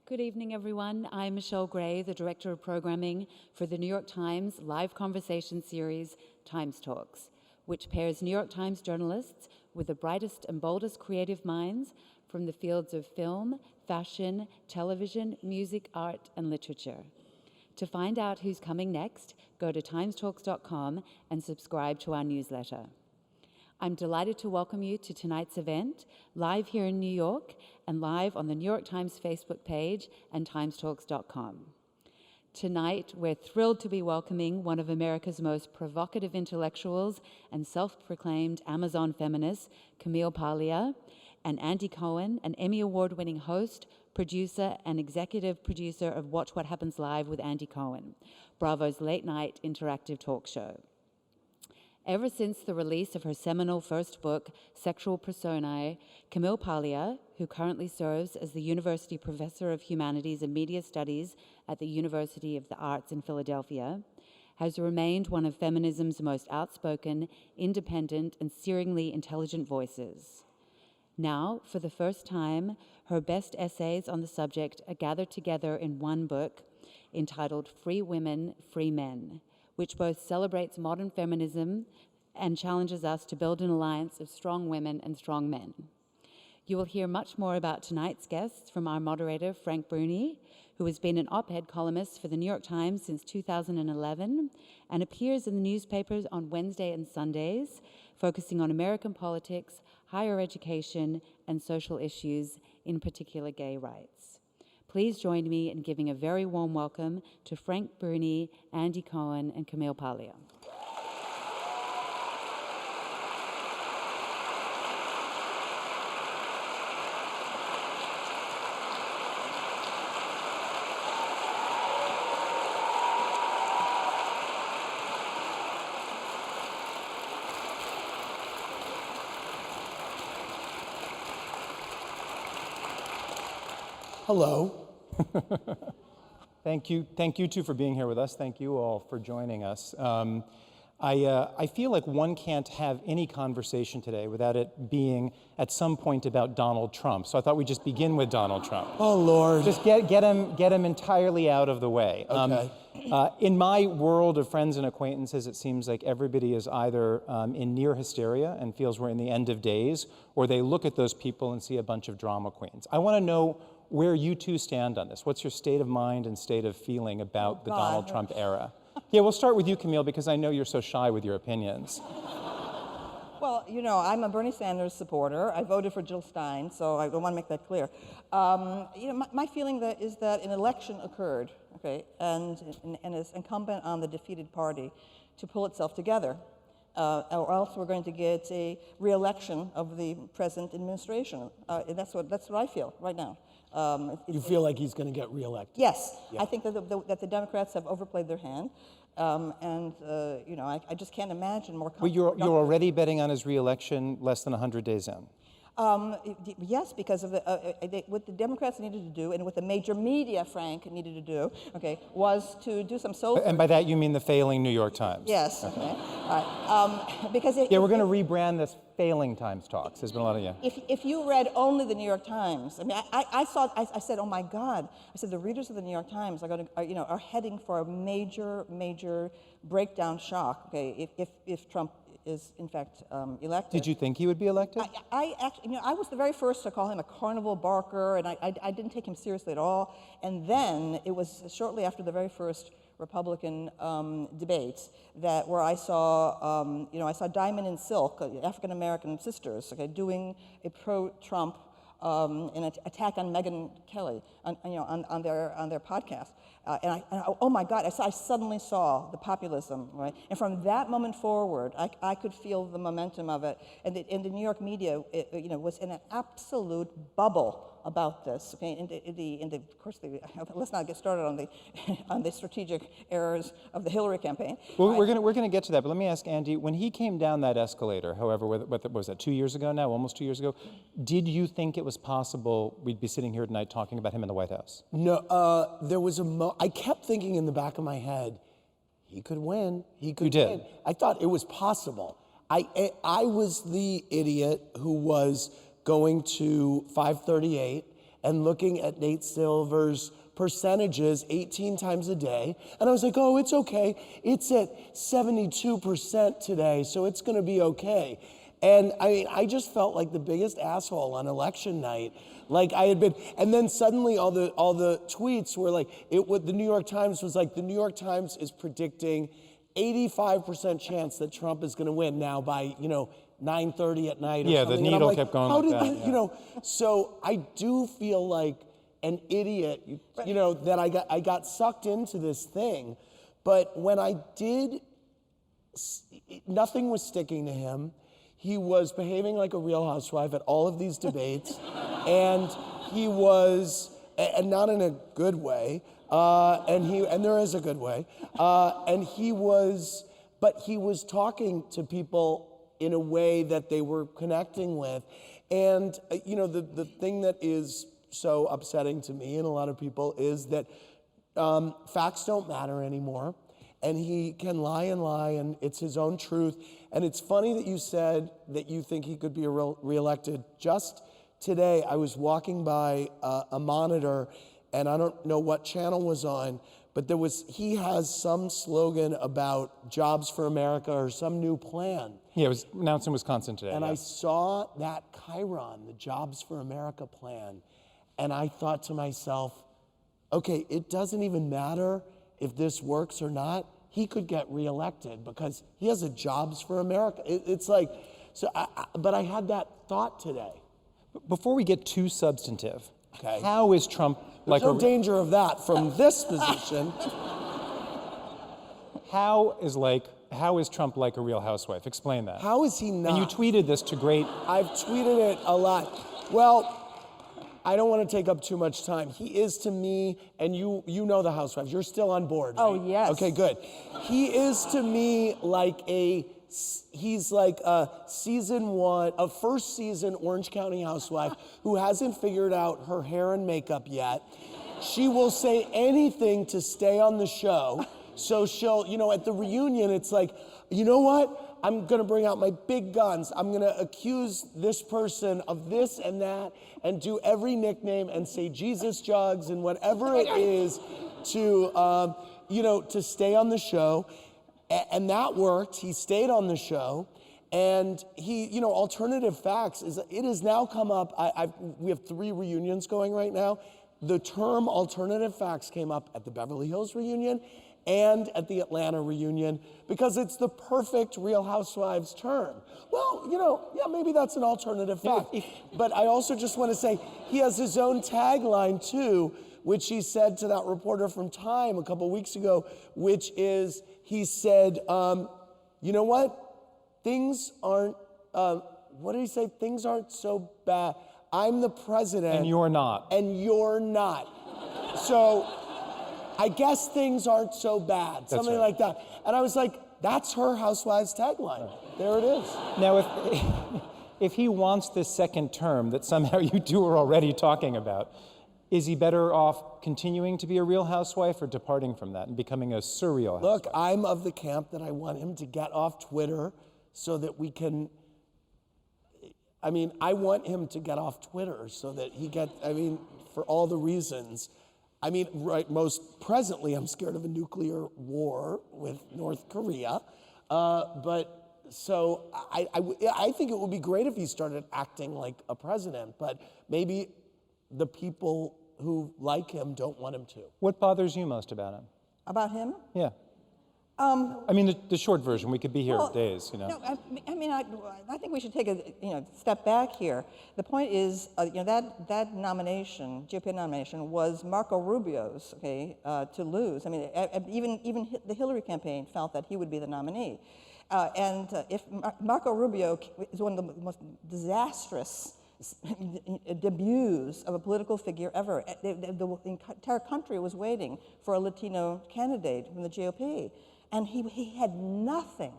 Good evening, everyone. I'm Michelle Gray, the Director of Programming for the New York Times live conversation series, TimesTalks, which pairs New York Times journalists with the brightest and boldest creative minds from the fields of film, fashion, television, music, art, and literature. To find out who's coming next, go to timestalks.com and subscribe to our newsletter. I'm delighted to welcome you to tonight's event, live here in New York and live on the New York Times Facebook page and timestalks.com. Tonight, we're thrilled to be welcoming one of America's most provocative intellectuals and self-proclaimed Amazon feminist, Camille Paglia, and Andy Cohen, an Emmy Award-winning host, producer, and executive producer of Watch What Happens Live with Andy Cohen, Bravo's late-night interactive talk show. Ever since the release of her seminal first book, Sexual Personae, Camille Paglia, who currently serves as the University Professor of Humanities and Media Studies at the University of the Arts in Philadelphia, has remained one of feminism's most outspoken, independent, and searingly intelligent voices. Now, for the first time, her best essays on the subject are gathered together in one book entitled Free Women, Free Men, which both celebrates modern feminism and challenges us to build an alliance of strong women and strong men. You will hear much more about tonight's guests from our moderator, Frank Bruni, who has been an op-ed columnist for the New York Times since 2011 and appears in the newspapers on Wednesday and Sundays, focusing on American politics, higher education, and social issues, in particular gay rights. Please join me in giving a very warm welcome to Frank Bruni, Andy Cohen, and Camille Paglia. Hello. Thank you two for being here with us. Thank you all for joining us. I feel like one can't have any conversation today without it being at some point about Donald Trump. So I thought we'd just begin with Donald Trump. Oh, Lord. Just get him entirely out of the way. Okay. In my world of friends and acquaintances, it seems like everybody is either in near hysteria and feels we're in the end of days, or they look at those people and see a bunch of drama queens. I want to know where you two stand on this. What's your state of mind and state of feeling about the Donald Trump era? Yeah, we'll start with you, Camille, because I know you're so shy with your opinions. Well, you know, I'm a Bernie Sanders supporter. I voted for Jill Stein, so I want to make that clear. My feeling is that an election occurred, okay, and it's incumbent on the defeated party to pull itself together, or else we're going to get a re-election of the present administration. That's what I feel right now. You feel like he's going to get reelected? Yes, Yeah. I think that the Democrats have overplayed their hand, I just can't imagine more. Well, you're already betting on his re-election less than 100 days in. Yes, because of what the Democrats needed to do, and what the major media, Frank, needed to do, okay, was to do some soul. And by that you mean the failing New York Times. Yes. Okay. All right. Because yeah, we're going to rebrand this failing Times Talks. There's been a lot of If you read only the New York Times, I mean, I said, oh my God, I said the readers of the New York Times are heading for a major breakdown shock. Okay, if Trump is in fact elected. Did you think he would be elected? I actually, I was the very first to call him a carnival barker, and I didn't take him seriously at all. And then it was shortly after the very first Republican debates where I saw, I saw Diamond and Silk, African American sisters, okay, doing a pro-Trump an attack on Megyn Kelly on their podcast. Oh my God, I suddenly saw the populism, right? And from that moment forward, I could feel the momentum of it. And the New York media, was in an absolute bubble about this. Okay, of course, let's not get started on the strategic errors of the Hillary campaign. Well, we're gonna get to that, but let me ask Andy, when he came down that escalator, however, what was that, 2 years ago now, almost 2 years ago, did you think it was possible we'd be sitting here tonight talking about him in the White House? No, there was I kept thinking in the back of my head, he could win. He could You win. did? I thought it was possible. I was the idiot who was going to 538 and looking at Nate Silver's percentages 18 times a day. And I was like, oh, it's okay. It's at 72% today, so it's going to be okay. And I just felt like the biggest asshole on election night. Like I had been, and then suddenly all the tweets were like, the New York Times was like, the New York Times is predicting 85% chance that Trump is going to win now by, 9:30 at night or yeah, something. the needle kept going how like did that. this, so I do feel like an idiot, that I got sucked into this thing. But when I did, nothing was sticking to him. He was behaving like a real housewife at all of these debates. And he was, and not in a good way, and there is a good way, but he was talking to people in a way that they were connecting with. And, the thing that is so upsetting to me and a lot of people is that facts don't matter anymore. And he can lie and it's his own truth. And it's funny that you said that you think he could be reelected. Just today, I was walking by a monitor, and I don't know what channel was on, but he has some slogan about Jobs for America or some new plan. Yeah, it was announced in Wisconsin today. And yeah. I saw that Chiron, the Jobs for America plan, and I thought to myself, okay, it doesn't even matter if this works or not. He could get reelected because he has a Jobs for America. It's like, but I had that thought today. Before we get too substantive, Okay. how is Trump There's no danger of that from this position. How is Trump like a real housewife? Explain that. How is he not? And you tweeted this to great. I've tweeted it a lot. Well, I don't want to take up too much time. He is to me, and you know the housewives. You're still on board, right? Oh, yes. Okay, good. He is to me like he's like a first season Orange County housewife who hasn't figured out her hair and makeup yet. She will say anything to stay on the show. So she'll, at the reunion, it's like, you know what? I'm gonna bring out my big guns. I'm gonna accuse this person of this and that and do every nickname and say Jesus jugs and whatever it is to stay on the show. And that worked. He stayed on the show. And he, alternative facts it has now come up. We have 3 reunions going right now. The term alternative facts came up at the Beverly Hills reunion and at the Atlanta reunion because it's the perfect Real Housewives term. Well, maybe that's an alternative fact. But I also just want to say he has his own tagline too, which he said to that reporter from Time a couple weeks ago, which is, he said, you know what? Things aren't, what did he say? Things aren't so bad. I'm the president. And you're not. And you're not. So I guess things aren't so bad. Something like that. And I was like, that's her Housewives tagline. There it is. Now, if he wants this second term that somehow you two are already talking about, is he better off continuing to be a Real Housewife or departing from that and becoming a surreal housewife? Look, I'm of the camp that I want him to get off Twitter so that we can, I want him to get off Twitter so that he for all the reasons. Right, most presently, I'm scared of a nuclear war with North Korea. So I think it would be great if he started acting like a president, but maybe the people who like him don't want him to. What bothers you most about him? About him? Yeah. The short version. We could be here days, No, I think we should take a step back here. The point is, that nomination, GOP nomination, was Marco Rubio's, to lose. Even the Hillary campaign felt that he would be the nominee. If Marco Rubio is one of the most disastrous debuts of a political figure ever. The entire country was waiting for a Latino candidate from the GOP. And he had nothing.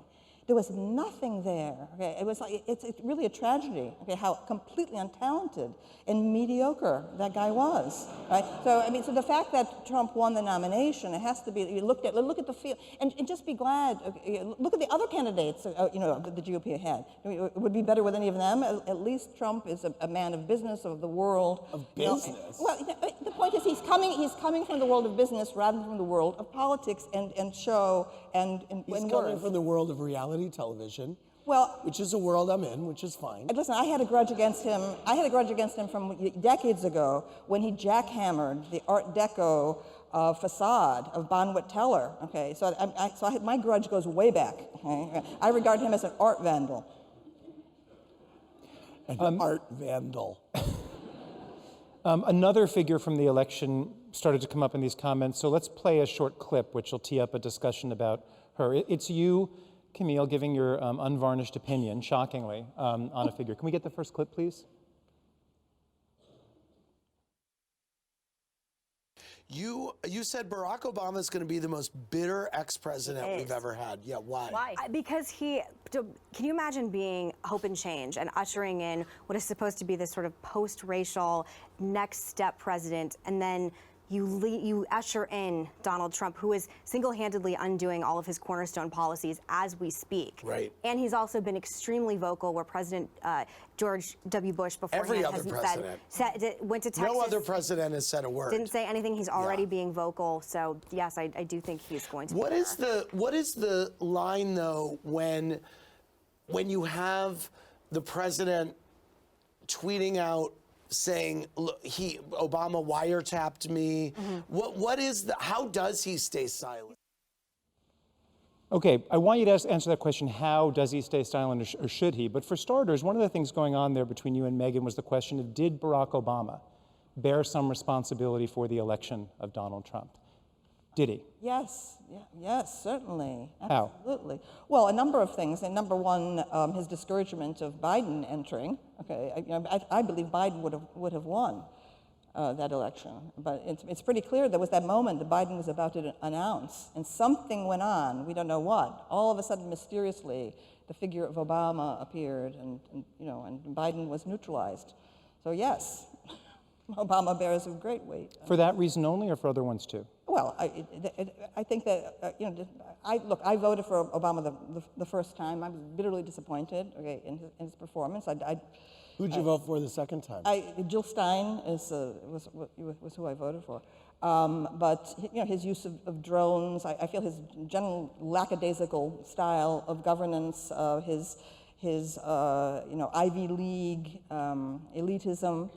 There was nothing there. Okay, it was like it's really a tragedy. Okay, how completely untalented and mediocre that guy was. Right. So I mean, so the fact that Trump won the nomination, it has to be. You look at the field, and just be glad. Okay, look at the other candidates. That the GOP had. It would be better with any of them. At least Trump is a man of business, of the world. Of business. Well, the point is he's coming from the world of business rather than from the world of politics and show and He's and coming words. from the world of reality television, Well, which is a world I'm in, which is fine. listen, I had a grudge against him. I had a grudge against him from decades ago when he jackhammered the Art Deco facade of Bonwit Teller. Okay, so my grudge goes way back. Okay? I regard him as an art vandal. An art vandal. Another figure from the election started to come up in these comments, so let's play a short clip which will tee up a discussion about her. It's you, Camille, giving your unvarnished opinion, shockingly, on a figure. Can we get the first clip, please? You said Barack Obama is going to be the most bitter ex-president we've ever had. Yeah, why? Because can you imagine being hope and change and ushering in what is supposed to be this sort of post-racial next step president, and then you usher in Donald Trump, who is single-handedly undoing all of his cornerstone policies as we speak. Right. And he's also been extremely vocal, where President George W. Bush beforehand Every other hasn't president. went to Texas. No other president has said a word. Didn't say anything. He's already being vocal. So yes, I do think he's going to. What is the line though when you have the president tweeting out saying, look, Obama wiretapped me. Mm-hmm. How does he stay silent? Okay, I want you to answer that question, how does he stay silent or should he? But for starters, one of the things going on there between you and Megyn was the question of, did Barack Obama bear some responsibility for the election of Donald Trump? Did he? Yes, yes, certainly. How? Absolutely. Well, a number of things. And number one, his discouragement of Biden entering. Okay, I believe Biden would have won that election. But it's pretty clear there was that moment that Biden was about to announce, and something went on. We don't know what. All of a sudden, mysteriously, the figure of Obama appeared, and Biden was neutralized. So yes, Obama bears a great weight. For that reason only, or for other ones too? Well, I think that I voted for Obama the first time. I was bitterly disappointed, okay, in his performance. Who'd you vote for the second time? Jill Stein was who I voted for. But his use of drones, I feel his general lackadaisical style of governance, his Ivy League elitism.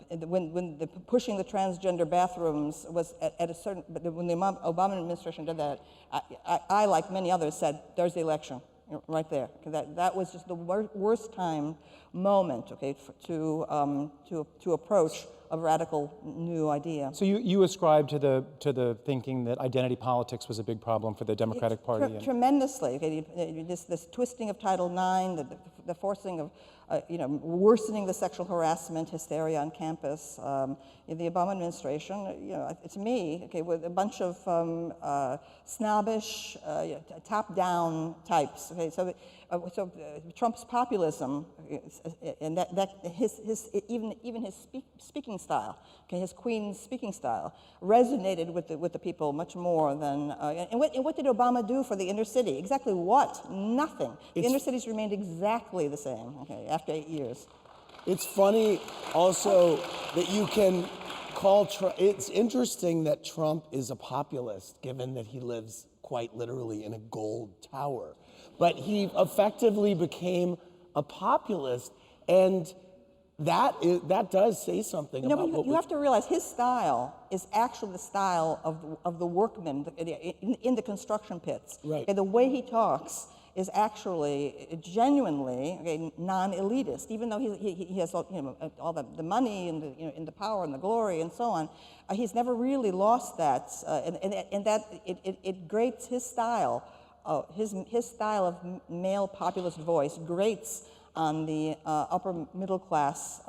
When pushing the transgender bathrooms was at a certain, when the Obama administration did that, I like many others said, there's the election, right there. That was just the worst time moment, okay, to approach a radical new idea. So you ascribe to the thinking that identity politics was a big problem for the Democratic Party. Tremendously. Okay, this twisting of Title IX, the forcing of, worsening the sexual harassment hysteria on campus. The Obama administration, to me, okay, with a bunch of snobbish, top-down types. Okay, so Trump's populism, and that even his speaking style, okay, his Queen's speaking style, resonated with the people much more than. And what did Obama do for the inner city? Exactly what? Nothing. The inner cities remained exactly the same. Okay, after 8 years. It's funny also that you can call Trump. It's interesting that Trump is a populist, given that he lives quite literally in a gold tower. But he effectively became a populist, and that does say something about what you have to realize his style is actually the style of the workmen in the construction pits. Right. And the way he talks is actually genuinely non-elitist, even though he has all the money and the power and the glory and so on. He's never really lost that, and that it grates his style. His style of male populist voice grates on the upper middle class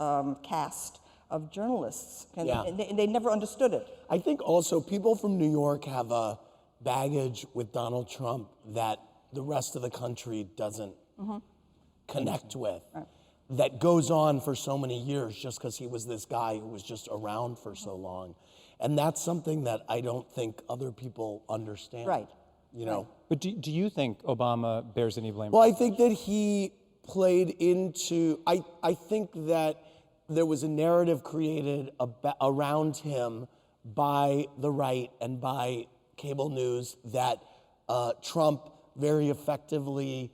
caste of journalists, and they never understood it. I think also people from New York have a baggage with Donald Trump that the rest of the country doesn't connect with, that goes on for so many years just because he was this guy who was just around for so long. And that's something that I don't think other people understand. Right. You know? But do you think Obama bears any blame? Well, I think that he played into, I think that there was a narrative created around him by the right and by cable news that Trump very effectively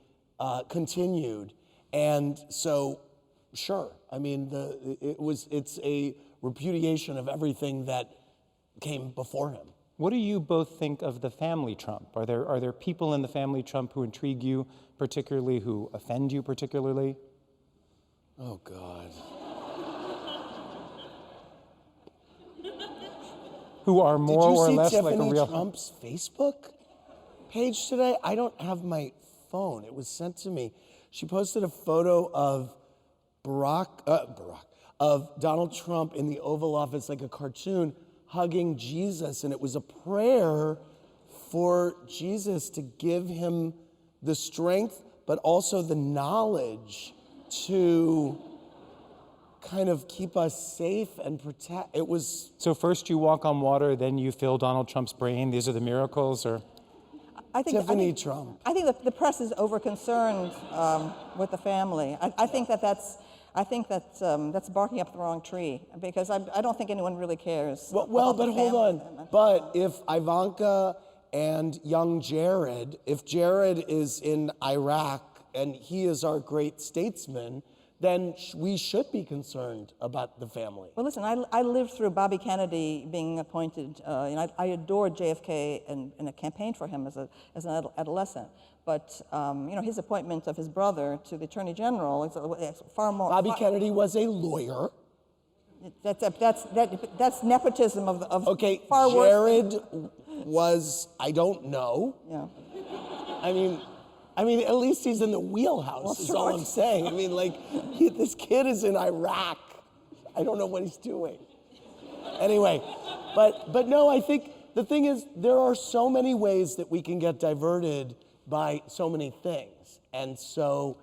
continued. And so, sure, I mean, it's a repudiation of everything that came before him. What do you both think of the family Trump? Are there people in the family Trump who intrigue you particularly, who offend you particularly? Oh, God. Who are more or less Did you see like a Tiffany real... Trump's Facebook page today? I don't have my phone. It was sent to me. She posted a photo of of Donald Trump in the Oval Office, like a cartoon, hugging Jesus, and it was a prayer for Jesus to give him the strength, but also the knowledge to kind of keep us safe and protect. It was... So first you walk on water, then you fill Donald Trump's brain. These are the miracles, or... Tiffany Trump. I think that the press is over-concerned with the family. I think that's barking up the wrong tree, because I don't think anyone really cares. Well, about the but hold family. on. But if Ivanka and young Jared, if Jared is in Iraq and he is our great statesman, then we should be concerned about the family. Well, listen, I lived through Bobby Kennedy being appointed. I adored JFK and campaigned for him as an adolescent. But his appointment of his brother to the Attorney General is far more. Bobby Kennedy was a lawyer. That's nepotism of Okay, far worse. Jared was, I don't know. Yeah. I mean, at least he's in the wheelhouse, is all I'm saying. I mean, like, this kid is in Iraq. I don't know what he's doing. Anyway, but no, I think the thing is, there are so many ways that we can get diverted by so many things. And so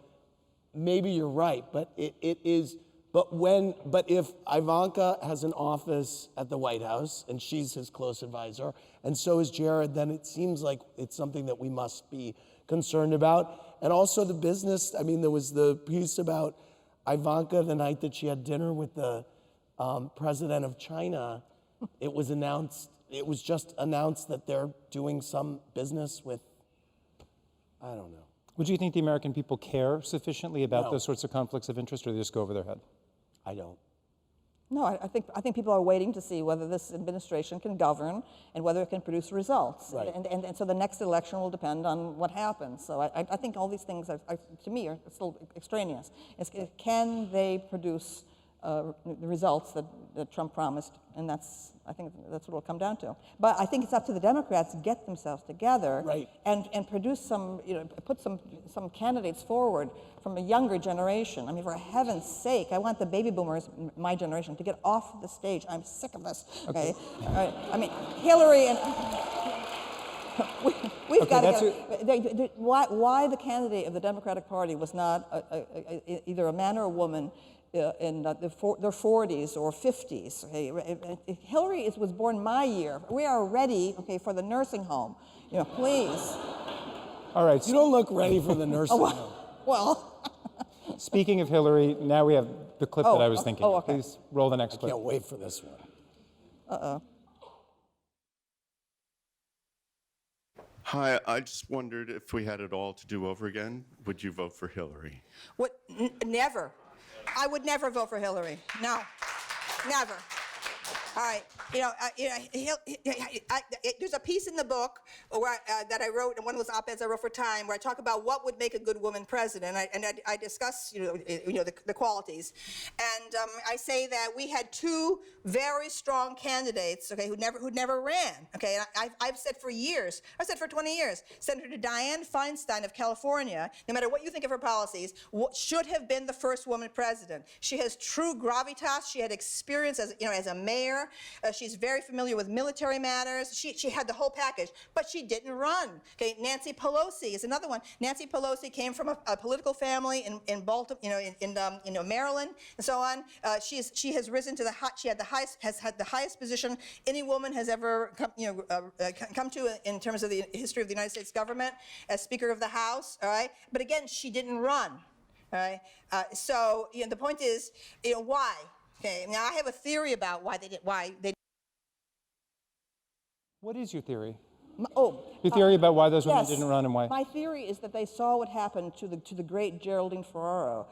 maybe you're right, but it is, but if Ivanka has an office at the White House and she's his close advisor, and so is Jared, then it seems like it's something that we must be concerned about. And also the business, I mean, there was the piece about Ivanka the night that she had dinner with the president of China. It was just announced that they're doing some business with, I don't know. Would you think the American people care sufficiently about No. those sorts of conflicts of interest, or they just go over their head? I don't. No, I think people are waiting to see whether this administration can govern and whether it can produce results. Right. And so the next election will depend on what happens. So I think all these things, to me, are still extraneous. Can they produce the results that Trump promised? And I think that's what it'll come down to. But I think it's up to the Democrats to get themselves together, Right. and produce put some candidates forward from a younger generation. I mean, for heaven's sake, I want the baby boomers, my generation, to get off the stage. I'm sick of this. Okay. All right. I mean, Hillary and we've got to get. Why the candidate of the Democratic Party was not either a man or a woman in their 40s or 50s. Okay? Hillary was born my year. We are ready, okay, for the nursing home. Please. All right. You don't look ready for the nursing home. Well. Speaking of Hillary, now we have the clip that I was thinking. okay. Please roll the next clip. Can't wait for this one. Uh-oh. Hi, I just wondered if we had it all to do over again, would you vote for Hillary? What? Never. I would never vote for Hillary. No, never. All right. There's a piece in the book that I wrote, and one of those op-eds I wrote for Time, where I talk about what would make a good woman president, and I discuss, the qualities, and I say that we had two very strong candidates, okay, who never ran, okay. And I've said for years, I've said for 20 years, Senator Dianne Feinstein of California, no matter what you think of her policies, should have been the first woman president. She has true gravitas. She had experience as a mayor. lawyer. She's very familiar with military matters. She had the whole package, but she didn't run. Okay, Nancy Pelosi is another one. Nancy Pelosi came from a political family in Baltimore, in Maryland, and so on. She has risen to has had the highest position any woman has ever come to in terms of the history of the United States government as Speaker of the House. All right, but again, she didn't run. All right, so the point is, why? Okay, now I have a theory about why they. What is your theory? Your theory about why those women yes. didn't run and why? My theory is that they saw what happened to the great Geraldine Ferraro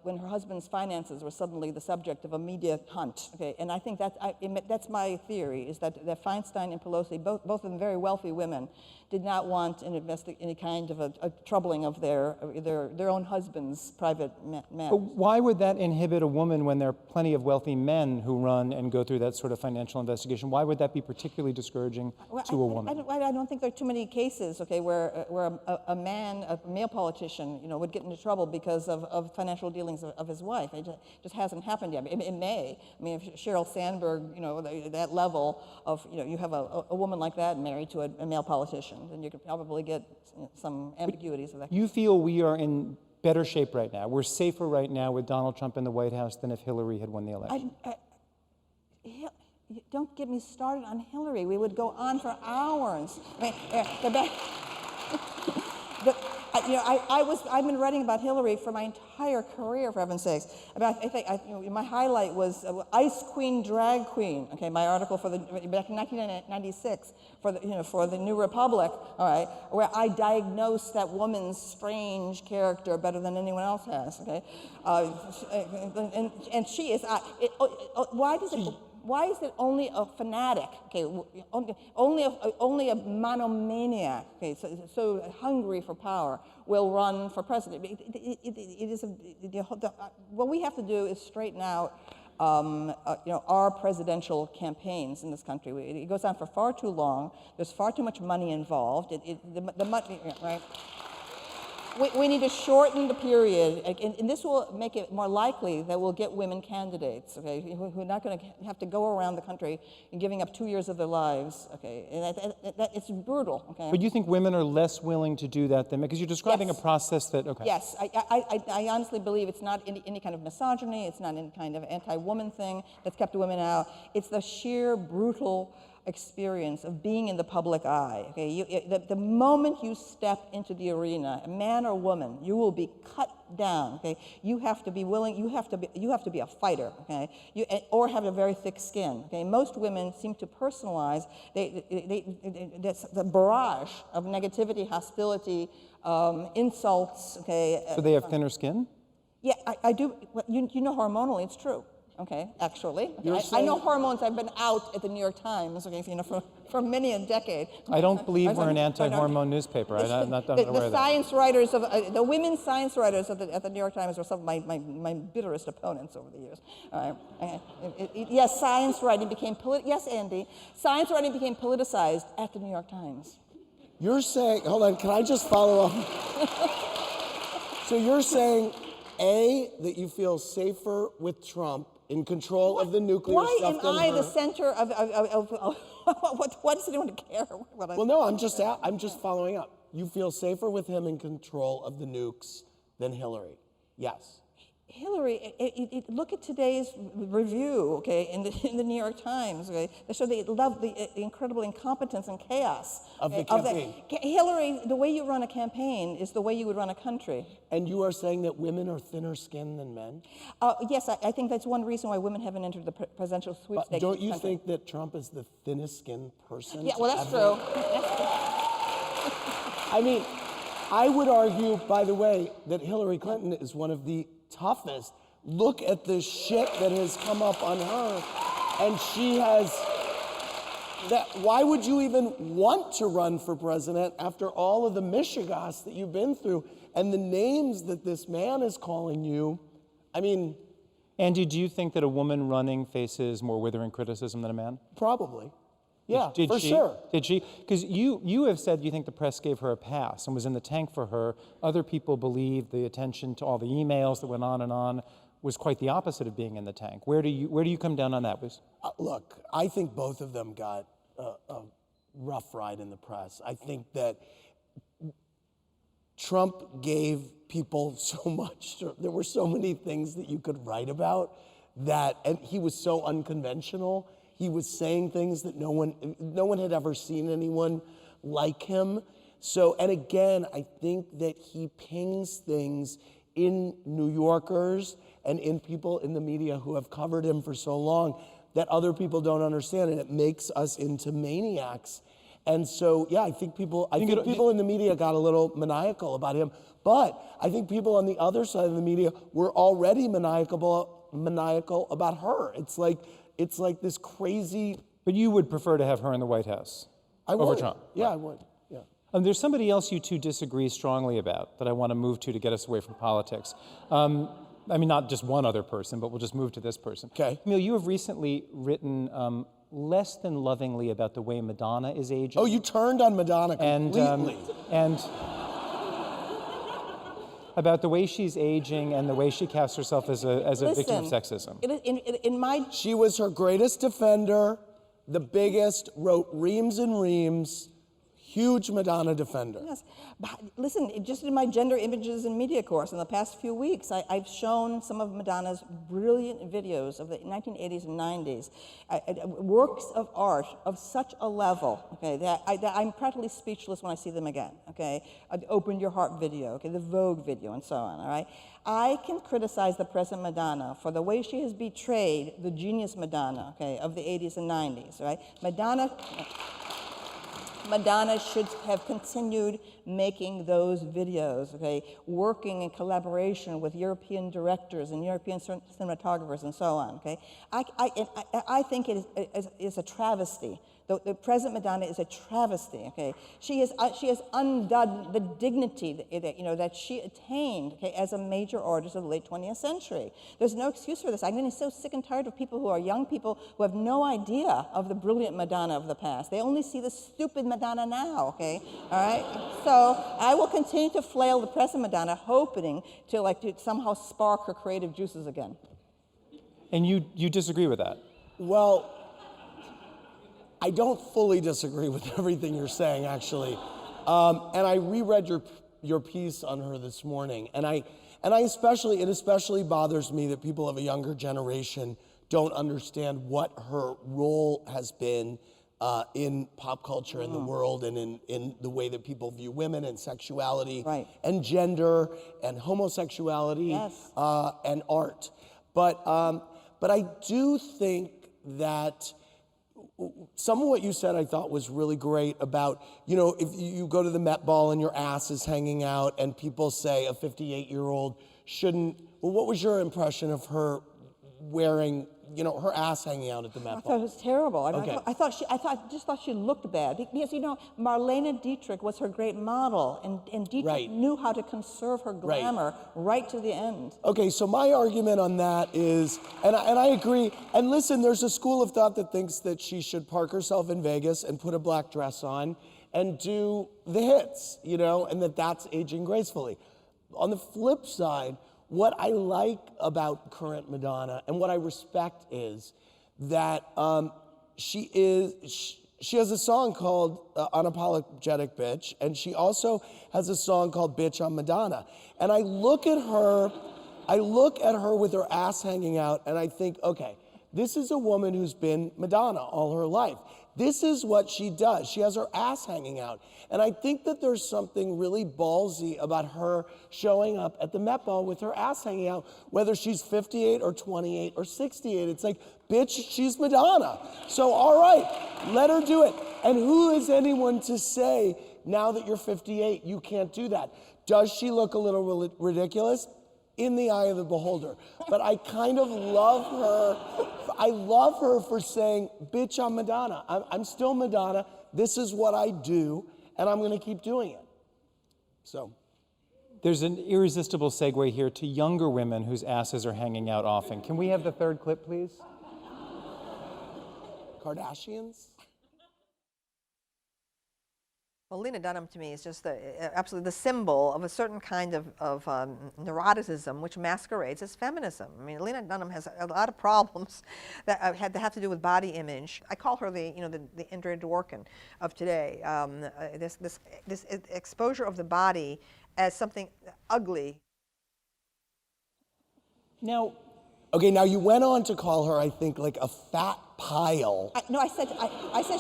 when her husband's finances were suddenly the subject of a media hunt. Okay, and I think that's my theory, is that Feinstein and Pelosi, both of them very wealthy women, did not want any kind of a troubling of their own husband's private matters. But why would that inhibit a woman when there are plenty of wealthy men who run and go through that sort of financial investigation? Why would that be particularly discouraging to a woman? I don't think there are too many cases, okay, where a male politician, would get into trouble because of financial dealings of his wife. It just hasn't happened yet. It may. I mean, if Sheryl Sandberg, that level of, you have a woman like that married to a male politician, then you could probably get some ambiguities of that. You feel we are in better shape right now? We're safer right now with Donald Trump in the White House than if Hillary had won the election? Don't get me started on Hillary. We would go on for hours. I've been writing about Hillary for my entire career, for heaven's sakes. My highlight was Ice Queen, Drag Queen. Okay, my article back in 1996 for the New Republic. All right, where I diagnosed that woman's strange character better than anyone else has. Okay, and she is. Why is it only a fanatic? Okay, only a monomaniac. Okay, so hungry for power will run for president. What we have to do is straighten out, our presidential campaigns in this country. It goes on for far too long. There's far too much money involved. The money, right? We need to shorten the period, and this will make it more likely that we'll get women candidates, okay, who are not going to have to go around the country and giving up 2 years of their lives, okay, and it's brutal, okay. But you think women are less willing to do that than, because you're describing Yes. a process that, okay. Yes, I honestly believe it's not any kind of misogyny, it's not any kind of anti-woman thing that's kept women out. It's the sheer brutal experience of being in the public eye. Okay, the moment you step into the arena, man or woman, you will be cut down. Okay, you have to be willing. You have to be a fighter. Okay, or have a very thick skin. Okay, most women seem to personalize the barrage of negativity, hostility, insults. Okay, So they have thinner skin? Yeah, I do. You know, hormonally, it's true. Okay, actually. I know hormones. I've been out at the New York Times, okay, for many a decade. I don't believe we're an anti-hormone newspaper. I'm not aware of that. Science writers the women science writers at the New York Times are some of my bitterest opponents over the years. Yes, science writing became yes, Andy. Science writing became politicized at the New York Times. You're saying, hold on, can I just follow up? So you're saying, A, that you feel safer with Trump in control of the nuclear stuff than Why am I her? the center of what does anyone care? Well, no, I'm just following up. You feel safer with him in control of the nukes than Hillary? Yes. Hillary, look at today's review, okay, in the New York Times, okay? They show they love the incredible incompetence and chaos Of the campaign. Hillary, the way you run a campaign is the way you would run a country. And you are saying that women are thinner skinned than men? Yes, I think that's one reason why women haven't entered the presidential sweepstakes. But don't you country. think that Trump is the thinnest skinned person? Yeah, well, that's ever? true. I mean, I would argue, by the way, that Hillary Clinton is one of the toughest. Look at the shit that has come up on her, and she has that. Why would you even want to run for president after all of the mishigas that you've been through and the names that this man is calling you? I mean, Andy, do you think that a woman running faces more withering criticism than a man? probably. Yeah, Did for she? sure. Did she? Because you have said you think the press gave her a pass and was in the tank for her. Other people believe the attention to all the emails that went on and on was quite the opposite of being in the tank. Where do you come down on that? Look, I think both of them got a rough ride in the press. I think that Trump gave people so much. There were so many things that you could write about and he was so unconventional. He was saying things that no one had ever seen anyone like him. So, and again, I think that he pings things in New Yorkers and in people in the media who have covered him for so long that other people don't understand, and it makes us into maniacs. And so, yeah, I think people in the media got a little maniacal about him, but I think people on the other side of the media were already maniacal about her. It's like this crazy. But you would prefer to have her in the White House over Trump? Yeah, right. I would. Yeah. There's somebody else you two disagree strongly about that I want to move to get us away from politics. I mean, not just one other person, but we'll just move to this person. Okay. Camille, you have recently written less than lovingly about the way Madonna is aging. Oh, you turned on Madonna completely. And about the way she's aging and the way she casts herself as a victim of sexism. She was her greatest defender, the biggest, wrote reams and reams, huge Madonna defender. Yes, but listen, just in my gender images and media course in the past few weeks, I've shown some of Madonna's brilliant videos of the 1980s and 90s, works of art of such a level, okay, that I'm practically speechless when I see them again, okay? The Open Your Heart video, okay, the Vogue video, and so on, all right? I can criticize the present Madonna for the way she has betrayed the genius Madonna, okay, of the 80s and 90s, right? Madonna should have continued making those videos, okay, working in collaboration with European directors and European cinematographers and so on, okay? I think it is a travesty. The present Madonna is a travesty, okay? She has undone the dignity that she attained, okay, as a major artist of the late 20th century. There's no excuse for this. I'm getting so sick and tired of people who are young people who have no idea of the brilliant Madonna of the past. They only see the stupid Madonna now, okay? All right? So I will continue to flail the present Madonna, hoping to somehow spark her creative juices again. And you disagree with that? Well, I don't fully disagree with everything you're saying, actually. And I reread your piece on her this morning, and it especially bothers me that people of a younger generation don't understand what her role has been in pop culture in the world and in the way that people view women and sexuality and gender and homosexuality and art. But I do think that some of what you said I thought was really great about, if you go to the Met Ball and your ass is hanging out and people say a 58-year-old shouldn't, well, what was your impression of her wearing, her ass hanging out at the Met Ball? I thought it was terrible. I just thought she looked bad because Marlene Dietrich was her great model, and Dietrich knew how to conserve her glamour right to the end. Okay, so my argument on that is, and I agree. And listen, there's a school of thought that thinks that she should park herself in Vegas and put a black dress on and do the hits, and that's aging gracefully. On the flip side, what I like about current Madonna and what I respect is that she has a song called Unapologetic Bitch, and she also has a song called Bitch I'm Madonna. And I look at her with her ass hanging out, and I think, okay, this is a woman who's been Madonna all her life. This is what she does. She has her ass hanging out. And I think that there's something really ballsy about her showing up at the Met Ball with her ass hanging out, whether she's 58 or 28 or 68. It's like, bitch, she's Madonna. So, all right, let her do it. And who is anyone to say, now that you're 58, you can't do that? Does she look a little ridiculous? In the eye of the beholder. But I kind of love her. I love her for saying, bitch, I'm Madonna. I'm still Madonna. This is what I do, and I'm going to keep doing it. So. There's an irresistible segue here to younger women whose asses are hanging out often. Can we have the third clip, please? Kardashians? Well, Lena Dunham to me is just absolutely the symbol of a certain kind of neuroticism which masquerades as feminism. I mean, Lena Dunham has a lot of problems that have to do with body image. I call her the Indra Dworkin of today. This exposure of the body as something ugly. Now, Okay, now you went on to call her, I think, like a fat pile. No, I said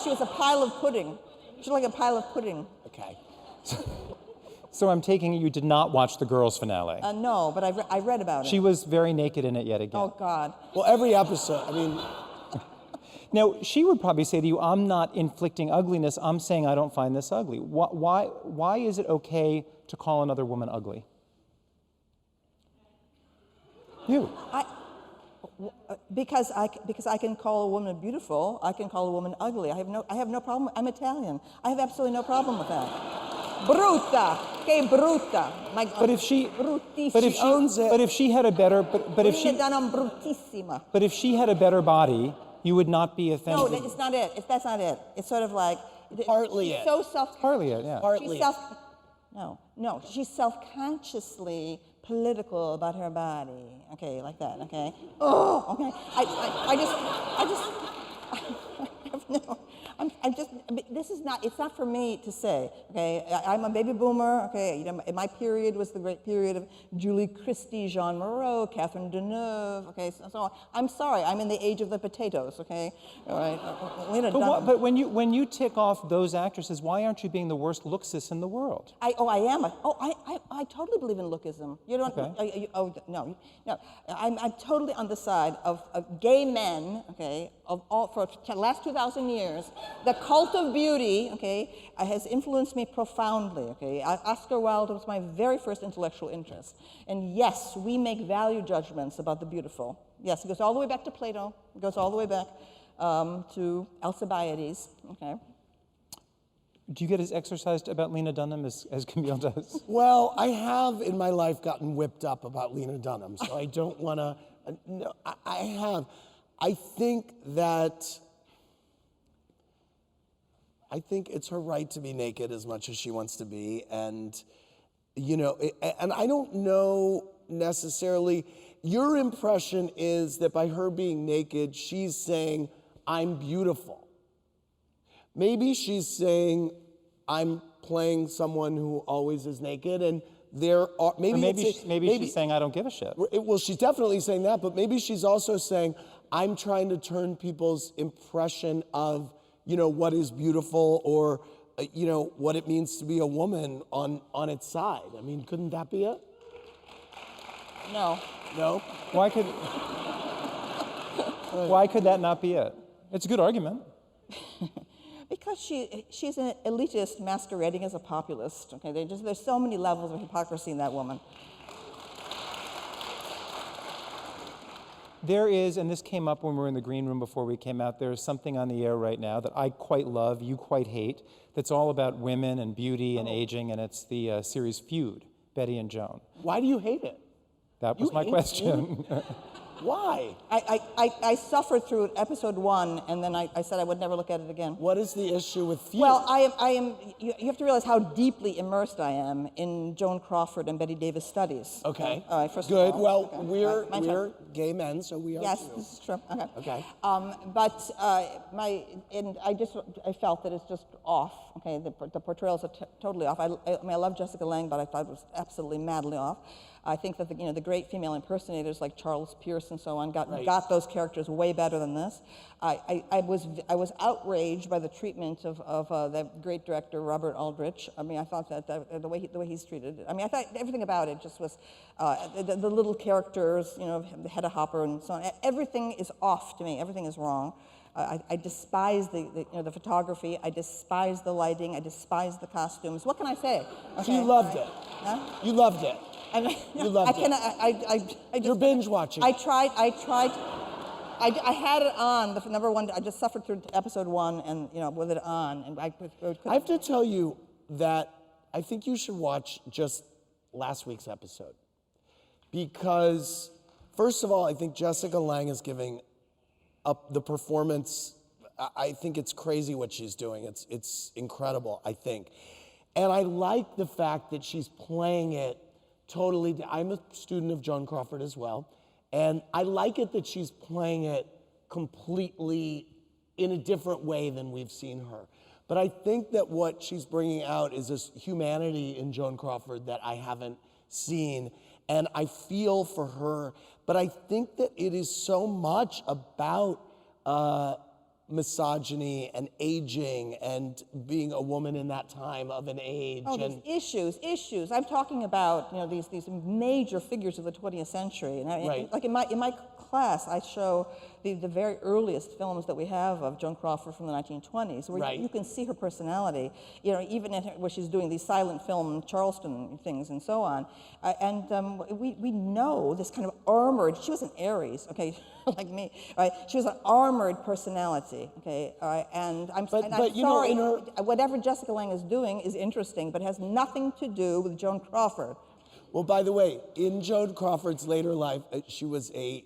she was a pile of pudding. She's like a pile of pudding. Okay. so I'm taking it you did not watch the girls' finale. No, but I read about it. She was very naked in it yet again. Oh, God. Well, every episode, I mean, Now, she would probably say to you, I'm not inflicting ugliness, I'm saying I don't find this ugly. Why is it okay to call another woman ugly? You. Because I can call a woman beautiful, I can call a woman ugly. I have no problem. I'm Italian. I have absolutely no problem with that. Brutta, che brutta. But if she, owns it. but if she had a better, but if she, bruttissima. but if she had a better body, you would not be offended. No, it's not it. That's not it. It's sort of like Partly she's it. so self. Partly it, yeah. Partly. No. She's self-consciously political about her body. Okay, like that. Okay. Oh, okay. This is not. It's not for me to say. Okay, I'm a baby boomer. Okay, my period was the great period of Julie Christie, Jean Moreau, Catherine Deneuve. Okay, so I'm sorry. I'm in the age of the potatoes. Okay, all right. Lena Dunham. But when you tick off those actresses, why aren't you being the worst looksis in the world? I am. I totally believe in lookism. You don't. Okay. No. I'm totally on the side of gay men. Okay, of all for the last 2,000 years. The cult of beauty, okay, has influenced me profoundly, okay. Oscar Wilde was my very first intellectual interest. And yes, we make value judgments about the beautiful. Yes, it goes all the way back to Plato. It goes all the way back to Alcibiades, okay. Do you get as exercised about Lena Dunham as Camille does? Well, I have in my life gotten whipped up about Lena Dunham, so I don't want to. No, I have. I think it's her right to be naked as much as she wants to be, and and I don't know necessarily. Your impression is that by her being naked, she's saying, "I'm beautiful." Maybe she's saying, "I'm playing someone who always is naked," and there are maybe she's saying, "I don't give a shit." Well, she's definitely saying that, but maybe she's also saying, "I'm trying to turn people's impression of what is beautiful or what it means to be a woman on its side." I mean, couldn't that be it? No. No. Why could that not be it? It's a good argument. Because she's an elitist masquerading as a populist. Okay, there's so many levels of hypocrisy in that woman. There is, and this came up when we were in the green room before we came out, there is something on the air right now that I quite love, you quite hate, that's all about women and beauty and aging, and it's the series Feud, Betty and Joan. Why do you hate it? That was my question. Why? I suffered through episode 1, and then I said I would never look at it again. What is the issue with Feud? Well, you have to realize how deeply immersed I am in Joan Crawford and Betty Davis studies. Okay. All right, first Good. of all. Well, Okay. we're My gay men, so we are Yes, too. this is true. Okay. Okay. I felt that it's just off. Okay, the portrayals are totally off. I love Jessica Lange, but I thought it was absolutely madly off. I think that the great female impersonators like Charles Pierce and so on got those characters way better than this. I was outraged by the treatment of the great director Robert Aldrich. I mean, I thought that the way he's treated. I mean, I thought everything about it just was the little characters, the Hedda Hopper and so on. Everything is off to me. Everything is wrong. I despise the photography. I despise the lighting. I despise the costumes. What can I say? Okay, So you loved it. Huh? You loved it. You loved it. You're binge watching. I tried. I had it on the number one. I just suffered through episode 1, and with it on, and I have to tell you that I think you should watch just last week's episode, because first of all, I think Jessica Lange is giving up the performance. I think it's crazy what she's doing. It's incredible, I think. And I like the fact that she's playing it totally. I'm a student of Joan Crawford as well. And I like it that she's playing it completely in a different way than we've seen her. But I think that what she's bringing out is this humanity in Joan Crawford that I haven't seen. And I feel for her. But I think that it is so much about misogyny and aging and being a woman in that time of an age. Oh, and these issues. I'm talking about, you know, these major figures of the 20th century. And Right. like in my class, I show the very earliest films that we have of Joan Crawford from the 1920s, where Right. you can see her personality, you know, even in where she's doing these silent film Charleston things and so on. We know this kind of armored, she was an Aries, okay, like me, right? She was an armored personality, okay, and I'm But you know, sorry, in her- whatever Jessica Lange is doing is interesting, but has nothing to do with Joan Crawford. Well, by the way, in Joan Crawford's later life, she was a,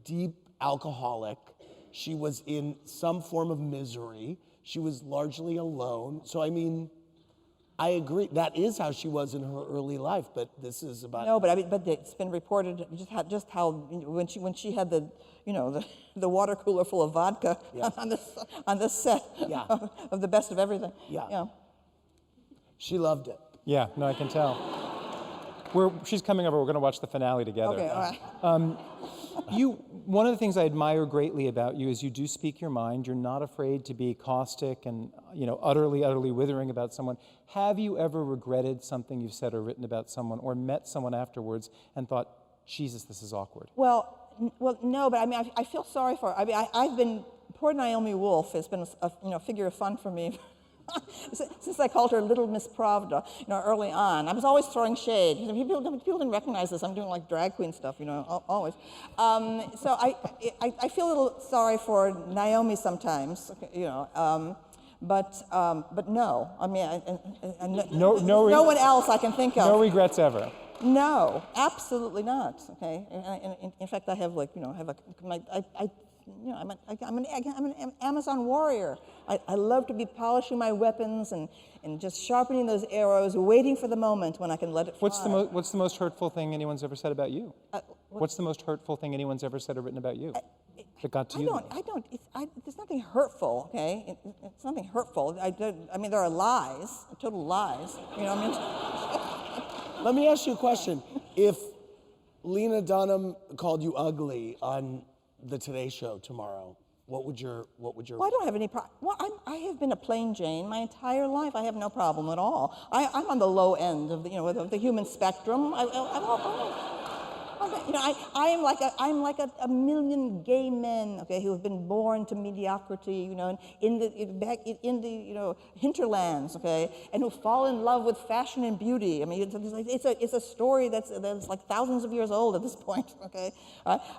deep alcoholic. She was in some form of misery. She was largely alone. So, I mean, I agree. That is how she was in her early life, but this is about... No, but it's been reported just how when she had the the water cooler full of vodka Yeah. on the set Yeah. of the best of everything. Yeah. She loved it. Yeah, no, I can tell. She's coming over. We're going to watch the finale together. Okay, all right. One of the things I admire greatly about you is you do speak your mind. You're not afraid to be caustic and, utterly withering about someone. Have you ever regretted something you've said or written about someone, or met someone afterwards and thought, Jesus, this is awkward? Well, no, but I mean, I feel sorry for her. I mean, I've been, poor Naomi Wolf has been a figure of fun for me since I called her Little Miss Pravda, early on. I was always throwing shade. People didn't recognize this. I'm doing like drag queen stuff, always. So I feel a little sorry for Naomi sometimes, but no. I mean, no one else I can think of. No regrets ever. No, absolutely not. Okay, in fact, I have I'm an Amazon warrior. I love to be polishing my weapons and just sharpening those arrows, waiting for the moment when I can let it fly. What's the most hurtful thing anyone's ever said about you? What's the most hurtful thing anyone's ever said or written about you that got to you? There's nothing hurtful, okay? It's nothing hurtful. I mean, there are lies, total lies. Let me ask you a question. If Lena Dunham called you ugly on the Today Show tomorrow, what would your? Well, I don't have any problem. Well, I have been a plain Jane my entire life. I have no problem at all. I'm on the low end of the human spectrum. I'm like a million gay men, okay, who have been born to mediocrity, in the hinterlands, okay, and who fall in love with fashion and beauty. I mean, it's a story that's like thousands of years old at this point, okay,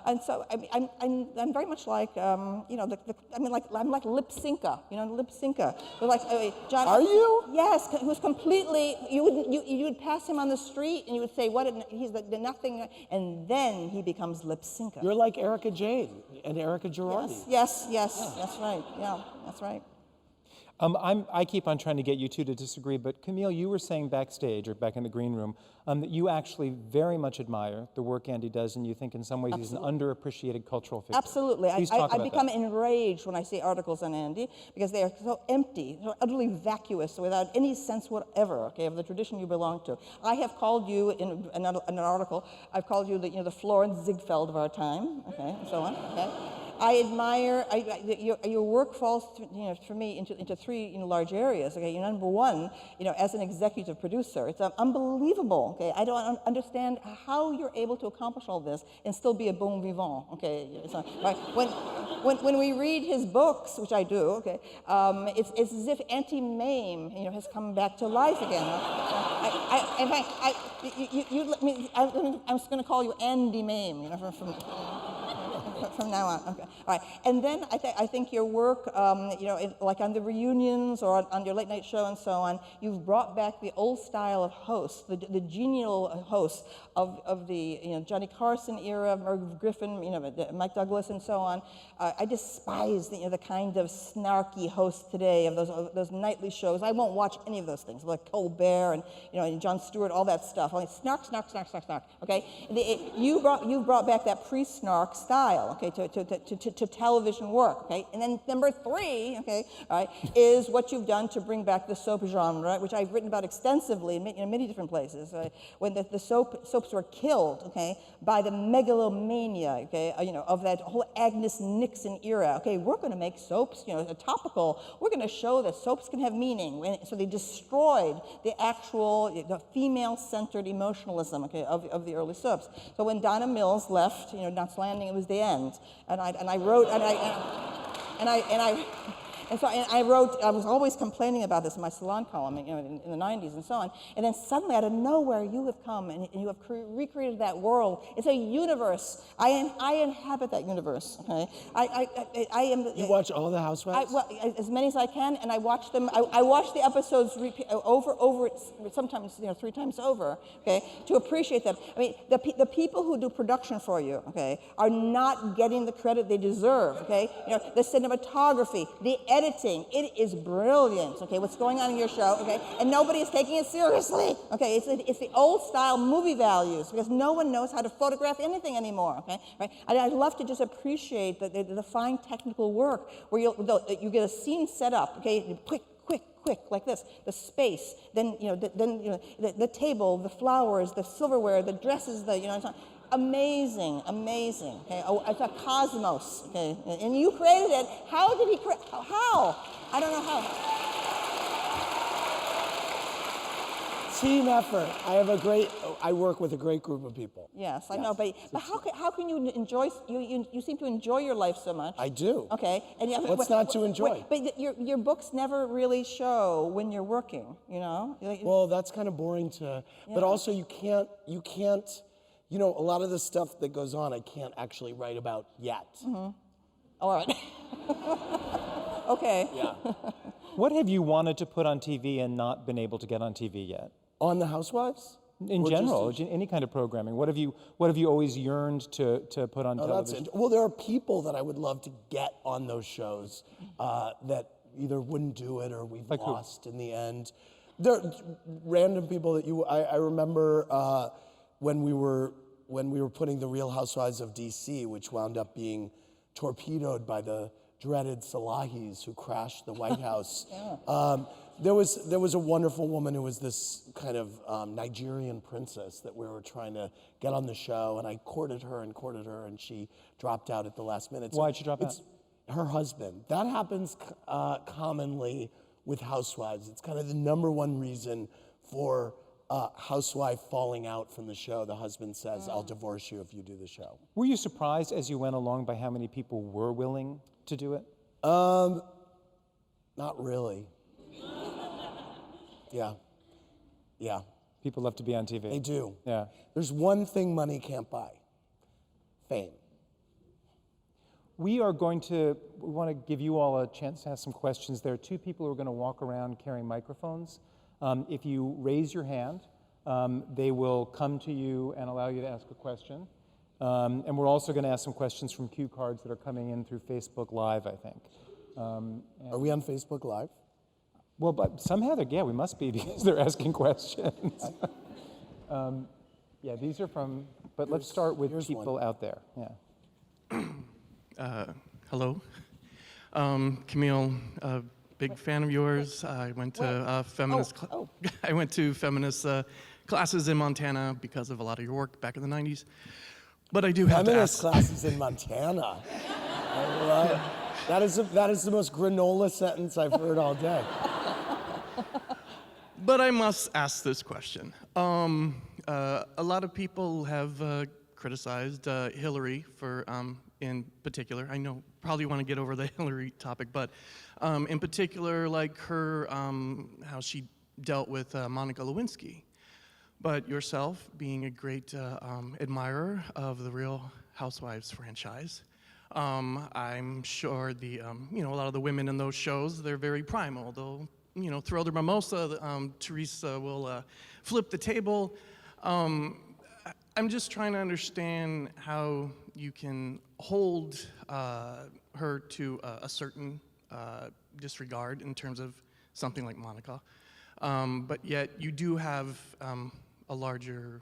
and so I'm very much like I'm like Lip Synca, Lip Synca. Like John. Are you? Yes, who's completely. You would pass him on the street and you would say, he's the nothing, and then he becomes Lip Synca. You're like Erica Jane and Erica Girardi. Yes, that's right. Yeah, that's right. I keep on trying to get you two to disagree, but Camille, you were saying backstage or back in the green room that you actually very much admire the work Andy does, and you think in some ways he's an underappreciated cultural figure. Absolutely. Please talk I about become that. enraged when I see articles on Andy because they are so empty, so utterly vacuous, without any sense whatever, okay, of the tradition you belong to. I have called you in an article. I've called you the Florence Ziegfeld of our time, okay, and so on. Okay. I admire your work falls for me into three large areas. Okay, number one, as an executive producer, it's unbelievable. Okay, I don't understand how you're able to accomplish all this and still be a bon vivant. Okay, it's not, right? When we read his books, which I do, okay, it's as if Auntie Mame has come back to life again. In fact, you let me. I'm just going to call you Andy Mame. From now on, okay. All right. And then I think your work, like on the reunions or on your late night show and so on, you've brought back the old style of hosts, the genial hosts of the Johnny Carson era, Merv Griffin, Mike Douglas and so on. I despise the kind of snarky hosts today of those nightly shows. I won't watch any of those things, like Colbert and Jon Stewart, all that stuff. Only snark, snark, snark, snark, snark. Okay, you've brought back that pre-snark style, okay, to television work. Okay, and then number 3, okay, all right, is what you've done to bring back the soap genre, which I've written about extensively in many different places. When the soaps were killed, okay, by the megalomania, okay, of that whole Agnes Nixon era. Okay, we're going to make soaps, topical. We're going to show that soaps can have meaning. So they destroyed the actual, the female-centered emotionalism, okay, of the early soaps. So when Donna Mills left, Knots Landing, it was the end. And I wrote, I was always complaining about this in my salon column, in the 90s and so on. And then suddenly, out of nowhere, you have come and you have recreated that world. It's a universe. I inhabit that universe. Okay, I am. You watch all the Housewives? As many as I can, and I watch them. I watch the episodes over, sometimes 3 times over. Okay, to appreciate them. I mean, the people who do production for you, okay, are not getting the credit they deserve. Okay, the cinematography, the editing, it is brilliant, okay, what's going on in your show, okay, and nobody is taking it seriously, okay, it's the old style movie values, because no one knows how to photograph anything anymore, okay, right, I love to just appreciate the fine technical work, where you get a scene set up, okay, quick, like this, the space, then, the table, the flowers, the silverware, the dresses, amazing, okay? It's a cosmos, okay? And you created it. How did he create, how? I don't know how. Team effort. I work with a great group of people. Yes, I know, but how can you enjoy, you seem to enjoy your life so much. I do. Okay. And What's not to enjoy? But your books never really show when you're working, Well, that's kind of boring but also you can't, a lot of the stuff that goes on, I can't actually write about yet. Mm-hmm. All right. Okay. Yeah. What have you wanted to put on TV and not been able to get on TV yet? On the Housewives? In general, any kind of programming. What have you always yearned to put on television? Well, there are people that I would love to get on those shows that either wouldn't do it or we've lost in the end. There are random people that I remember when we were putting the Real Housewives of DC, which wound up being torpedoed by the dreaded Salahis who crashed the White House. Yeah. There was a wonderful woman who was this kind of Nigerian princess that we were trying to get on the show, and I courted her, and she dropped out at the last minute. Why'd she drop out? Her husband. That happens commonly with housewives. It's kind of the #1 reason for housewife falling out from the show. The husband says, I'll divorce you if you do the show. Were you surprised as you went along by how many people were willing to do it? Not really. Yeah. People love to be on TV. They do. Yeah. There's one thing money can't buy: fame. We want to give you all a chance to ask some questions. There are 2 people who are going to walk around carrying microphones. If you raise your hand, they will come to you and allow you to ask a question. And we're also going to ask some questions from cue cards that are coming in through Facebook Live, I think. Are we on Facebook Live? Well, but somehow we must be, because they're asking questions. These are from, but let's start with people out there. Yeah. Hello. Camille, big fan of yours. I went to feminist. I went to feminist classes in Montana because of a lot of your work back in the 90s. But I do have to ask. Feminist classes in Montana. That is the most granola sentence I've heard all day. But I must ask this question. A lot of people have criticized Hillary for, in particular. I know probably want to get over the Hillary topic, but in particular, like her, how she dealt with Monica Lewinsky. But yourself, being a great admirer of the Real Housewives franchise, I'm sure the a lot of the women in those shows, they're very primal. They'll throw their mimosa. Teresa will flip the table. I'm just trying to understand how you can hold her to a certain disregard in terms of something like Monica, but yet you do have a larger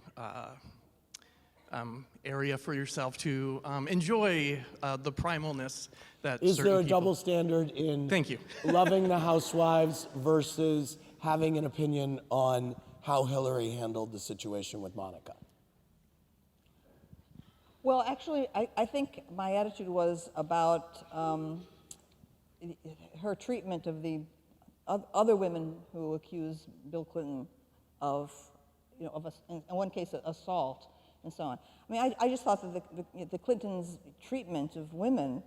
area for yourself to enjoy the primalness that Is certain there a people... double standard in Thank you. loving the housewives versus having an opinion on how Hillary handled the situation with Monica? Well, actually, I think my attitude was about her treatment of the other women who accused Bill Clinton of, in one case, assault and so on. I mean, I just thought that the Clintons' treatment of women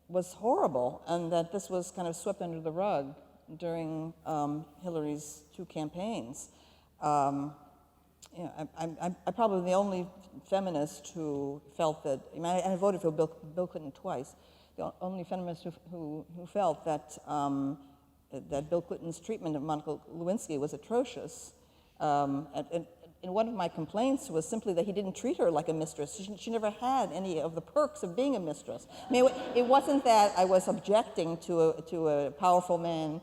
was horrible, and that this was kind of swept under the rug during Hillary's 2 campaigns. I'm probably the only feminist who felt that, I voted for Bill Clinton twice, the only feminist who felt that, that Bill Clinton's treatment of Monica Lewinsky was atrocious. And one of my complaints was simply that he didn't treat her like a mistress. She never had any of the perks of being a mistress. I mean, it wasn't that I was objecting to a powerful man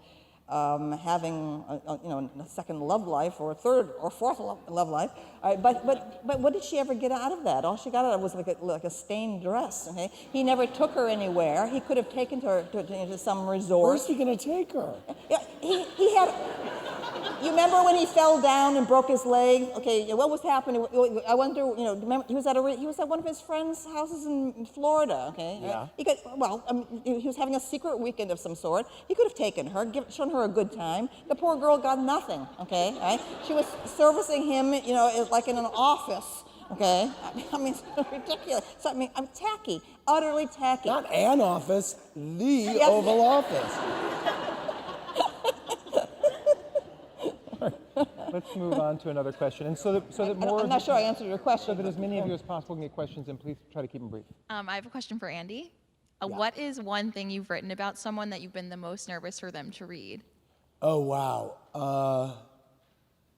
having a second love life or a third or fourth love life. But what did she ever get out of that? All she got out of was like a stained dress. Okay, he never took her anywhere. He could have taken her to some resort. Where's he going to take her? Yeah, he had. You remember when he fell down and broke his leg? Okay, what was happening? I wonder. Remember, he was at one of his friends' houses in Florida. Okay, yeah. He was having a secret weekend of some sort. He could have taken her, shown her a good time. The poor girl got nothing. Okay, right? She was servicing him, like in an office. Okay, I mean, it's ridiculous. So, I'm tacky, utterly tacky. Not an office, the Oval Office. Let's move on to another question. And so that more... I'm not sure I answered your question. So that as many of you as possible can get questions, and please try to keep them brief. I have a question for Andy. Yeah. What is one thing you've written about someone that you've been the most nervous for them to read? Oh, wow.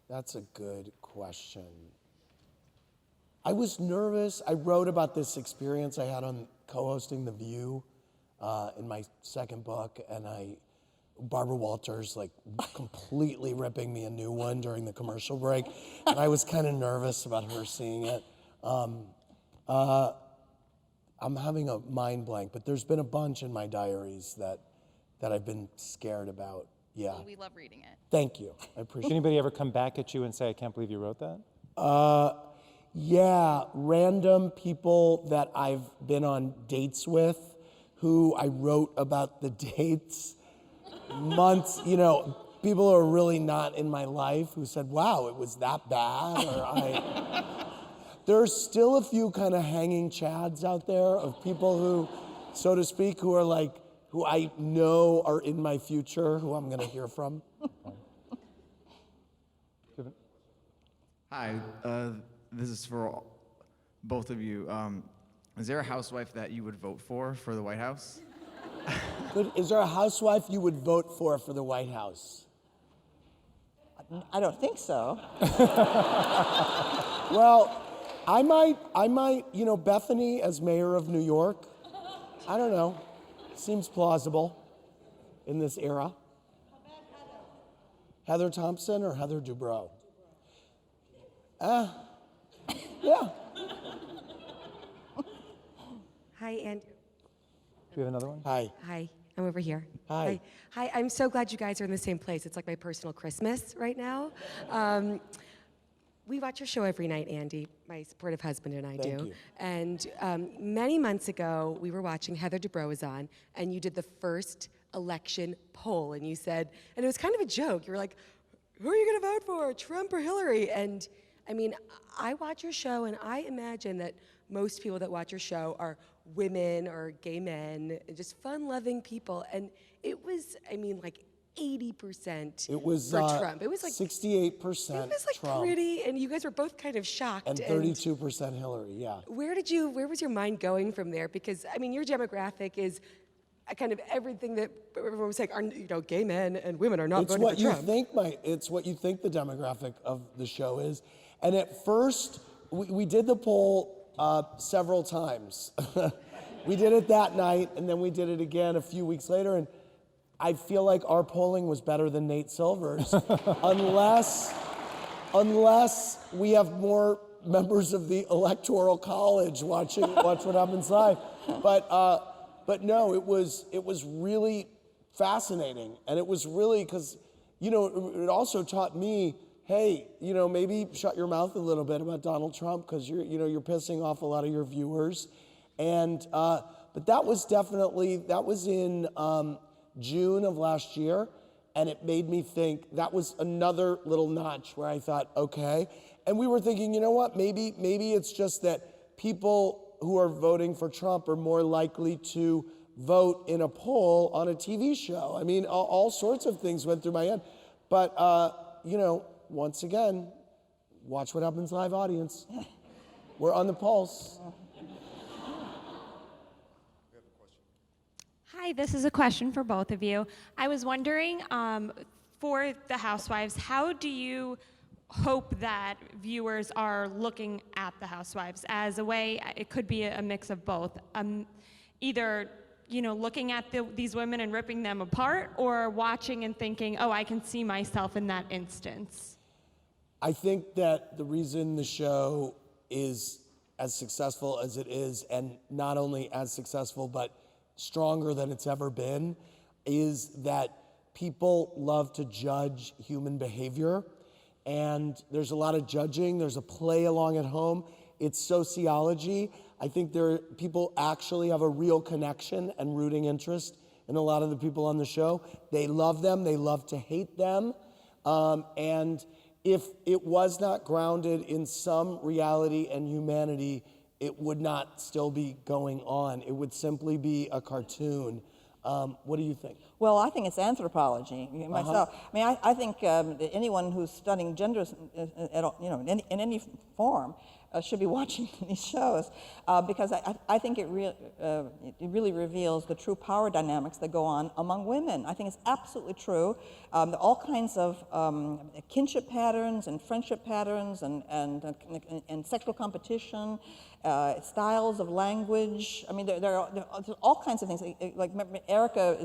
That's a good question. I was nervous. I wrote about this experience I had on co-hosting The View in my second book, and Barbara Walters completely ripping me a new one during the commercial break, and I was kind of nervous about her seeing it. I'm having a mind blank, but there's been a bunch in my diaries that I've been scared about. Yeah. Well, we love reading it. Thank you. I appreciate Did it. anybody ever come back at you and say, I can't believe you wrote that? Yeah, random people that I've been on dates with who I wrote about the dates months, people who are really not in my life who said, wow, it was that bad, There's still a few kind of hanging chads out there of people who, so to speak, who are who I know are in my future, who I'm gonna hear from. Hi, this is for both of you. Is there a housewife that you would vote for the White House? Good. Is there a housewife you would vote for the White House? I don't think so. Well, I might, Bethany as mayor of New York. I don't know. Seems plausible in this era. Heather Thompson or Heather Dubrow? Yeah. Hi, and Do we have another one? Hi. hi, I'm over here. Hi. Hi, I'm so glad you guys are in the same place. It's like my personal Christmas right now. We watch your show every night, Andy. My supportive husband and I Thank do. you. And many months ago, we were watching, Heather Dubrow was on, and you did the first election poll, and you said, and it was kind of a joke. You were like, who are you going to vote for, Trump or Hillary? And I mean, I watch your show, and I imagine that most people that watch your show are women or gay men, just fun-loving people. And it was, 80% It was for Trump. It was like 68% it was like Trump pretty, and you guys were both kind of shocked. and 32% Hillary. Yeah. Where was your mind going from there? Because I mean, your demographic is kind of everything that everyone was saying. Gay men and women are not It's voting what for you Trump. think, it's what you think the demographic of the show is. And at first, we did the poll several times. We did it that night, and then we did it again a few weeks later. And I feel like our polling was better than Nate Silver's, unless we have more members of the Electoral College watch what happens live. But no, it was really fascinating, and it was really because it also taught me, hey, maybe shut your mouth a little bit about Donald Trump because you're pissing off a lot of your viewers, and but that was in June of last year, and it made me think that was another little notch where I thought, okay, and we were thinking, you know what, maybe it's just that people who are voting for Trump are more likely to vote in a poll on a TV show. I mean, all sorts of things went through my head. But, once again, watch what happens live audience. We're on the pulse. Hi, this is a question for both of you. I was wondering, for the Housewives, how do you hope that viewers are looking at the Housewives as a way? It could be a mix of both, either looking at these women and ripping them apart, or watching and thinking, oh, I can see myself in that instance. I think that the reason the show is as successful as it is, and not only as successful but stronger than it's ever been, is that people love to judge human behavior. And there's a lot of judging. There's a play along at home. It's sociology. I think people actually have a real connection and rooting interest in a lot of the people on the show. They love them. They love to hate them. And if it was not grounded in some reality and humanity, it would not still be going on. It would simply be a cartoon. What do you think? Well, I think it's anthropology myself. I mean, I think anyone who's studying gender, in any form, should be watching these shows because I think it really reveals the true power dynamics that go on among women. I think it's absolutely true. All kinds of kinship patterns and friendship patterns and sexual competition, styles of language. I mean, there are all kinds of things. Like Erica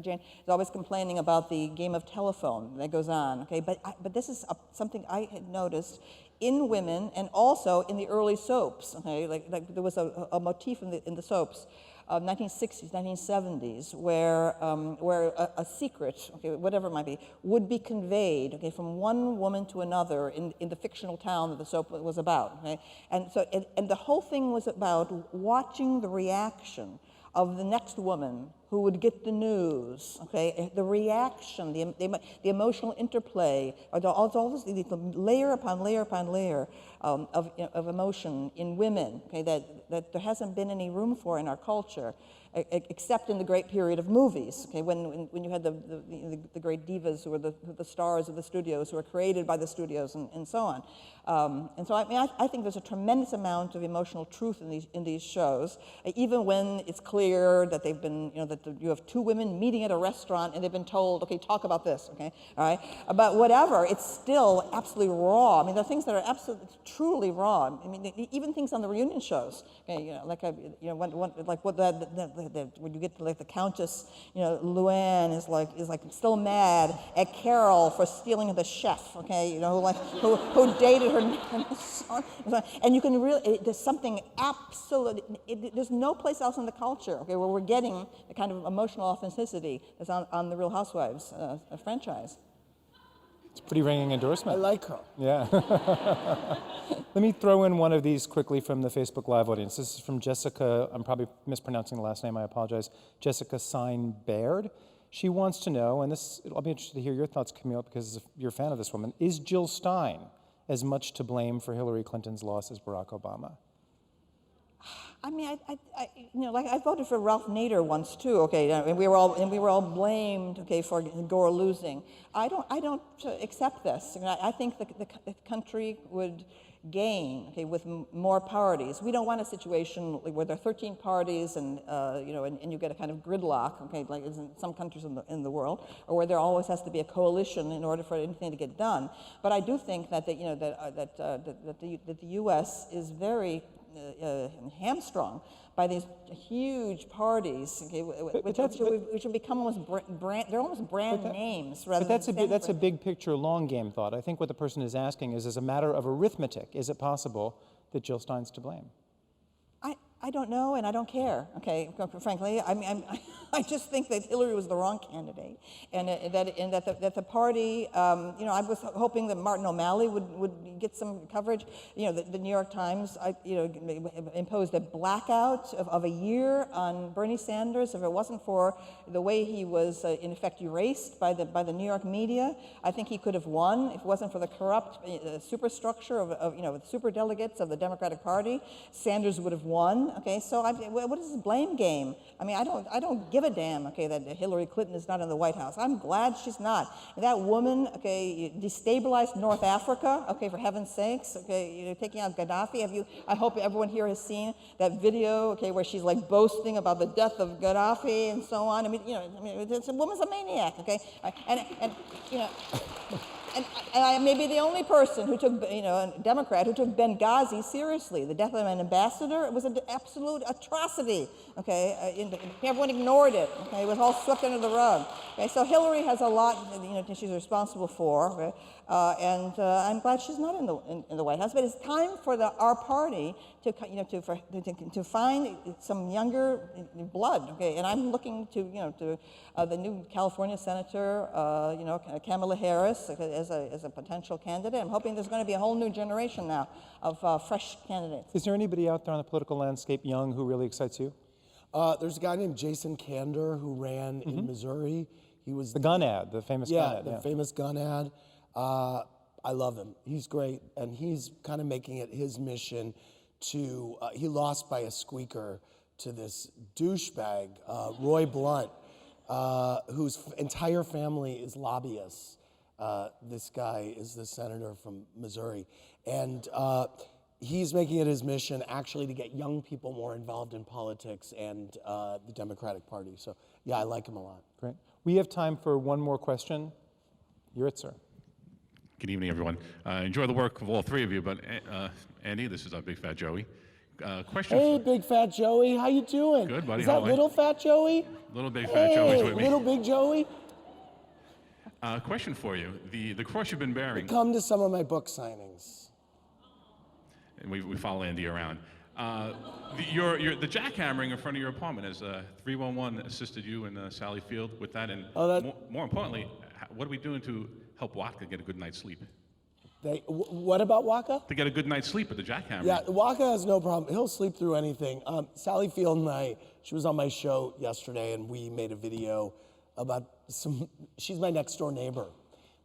Jane is always complaining about the game of telephone that goes on. Okay, but this is something I had noticed in women and also in the early soaps. Okay, like there was a motif in the soaps. 1960s, 1970s, where a secret, okay, whatever it might be, would be conveyed, okay, from one woman to another in the fictional town that the soap was about, okay? And so, and the whole thing was about watching the reaction of the next woman who would get the news, okay? The reaction, the emotional interplay, all this layer upon layer upon layer of emotion in women, okay, that there hasn't been any room for in our culture, except in the great period of movies, okay, when you had the great divas who were the stars of the studios, who were created by the studios, and so on. And so I think there's a tremendous amount of emotional truth in these shows, even when it's clear that they've been, that you have two women meeting at a restaurant and they've been told, okay, talk about this, okay, all right, but whatever, it's still absolutely raw. I mean, there are things that are absolutely, truly raw. I mean, even things on the reunion shows, okay, when you get to the Countess, Luann is like still mad at Carol for stealing the chef, okay, who dated her, and you can really, there's something absolute. There's no place else in the culture, okay, where we're getting the kind of emotional authenticity that's on the Real Housewives franchise. It's a pretty ringing endorsement. I like her. Yeah. Let me throw in one of these quickly from the Facebook Live audience. This is from Jessica, I'm probably mispronouncing the last name, I apologize, Jessica Sein-Baird. She wants to know, and I'll be interested to hear your thoughts, Camille, because you're a fan of this woman, is Jill Stein as much to blame for Hillary Clinton's loss as Barack Obama? I mean, like I voted for Ralph Nader once too. Okay, and we were all blamed. Okay, for Gore losing. I don't accept this. I think the country would gain, okay, with more parties. We don't want a situation where there are 13 parties and and you get a kind of gridlock, okay, like in some countries in the world, or where there always has to be a coalition in order for anything to get done. But I do think that the U.S. is very hamstrung by these huge parties, okay, which have become almost they're almost brand names rather than that's a big picture, long game thought. I think what the person is asking is, as a matter of arithmetic, is it possible that Jill Stein's to blame? I don't know, and I don't care. Okay, frankly, I mean, I just think that Hillary was the wrong candidate, and that the party, I was hoping that Martin O'Malley would get some coverage. The New York Times, imposed a blackout of a year on Bernie Sanders. If it wasn't for the way he was in effect erased by the New York media, I think he could have won. If it wasn't for the corrupt superstructure of super delegates of the Democratic Party, Sanders would have won. Okay, so what is this blame game? I mean, I don't give a damn, okay, that Hillary Clinton is not in the White House. I'm glad she's not. That woman, okay, destabilized North Africa, okay, for heaven's sakes, okay, taking out Gaddafi. I hope everyone here has seen that video, okay, where she's like boasting about the death of Gaddafi and so on. I mean, this woman's a maniac, okay, and I may be the only person who took, a Democrat who took Benghazi seriously. The death of an ambassador, it was an absolute atrocity, okay? Everyone ignored it, okay? It was all swept under the rug. Okay? So Hillary has a lot, she's responsible for, okay? And I'm glad she's not in the White House. But it's time for our party to find some younger blood, okay? And I'm looking to the new California Senator, Kamala Harris, as a potential candidate. I'm hoping there's going to be a whole new generation now of fresh candidates. Is there anybody out there on the political landscape, young, who really excites you? There's a guy named Jason Kander who ran in Missouri. He was the gun ad, the famous gun ad. The famous gun ad. I love him. He's great, and he's kind of making it his mission to. He lost by a squeaker to this douchebag, Roy Blunt, whose entire family is lobbyists. This guy is the senator from Missouri, and he's making it his mission actually to get young people more involved in politics and the Democratic Party. So yeah, I like him a lot. Great. We have time for one more question. You're it, sir. Good evening, everyone. Enjoy the work of all three of you, but Andy, this is our Big Fat Joey. Question. Hey, Big Fat Joey, how you doing? Good, buddy. Is that Little Fat Joey? Little Big Fat Joey's with me. Little Big Joey. Question for you: the cross you've been bearing. Come to some of my book signings. And we follow Andy around. The jackhammering in front of your apartment as 311 assisted you and Sally Field with that, and more importantly, what are we doing to help Waka get a good night's sleep? What about Waka? To get a good night's sleep at the jackhammer. Yeah, Waka has no problem. He'll sleep through anything. Sally Field and she was on my show yesterday, and we made a video about she's my next door neighbor.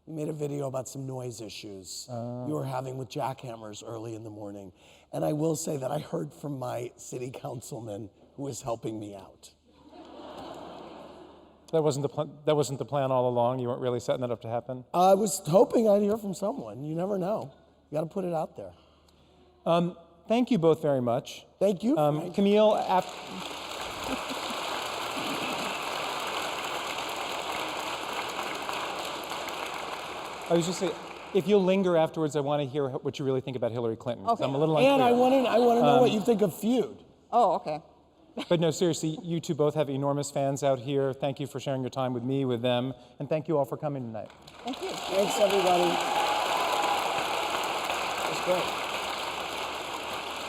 We made a video about some noise issues we were having with jackhammers early in the morning. And I will say that I heard from my city councilman who was helping me out. That wasn't the plan all along? You weren't really setting that up to happen? I was hoping I'd hear from someone. You never know. You got to put it out there. Thank you both very much. Thank you. Camille, I was just saying, if you'll linger afterwards, I want to hear what you really think about Hillary Clinton. Okay. I'm a little unclear. And I want to know what you think of Feud. Oh, okay. But no, seriously, you two both have enormous fans out here. Thank you for sharing your time with me, with them, and thank you all for coming tonight. Thank you. Thanks, everybody. That's great.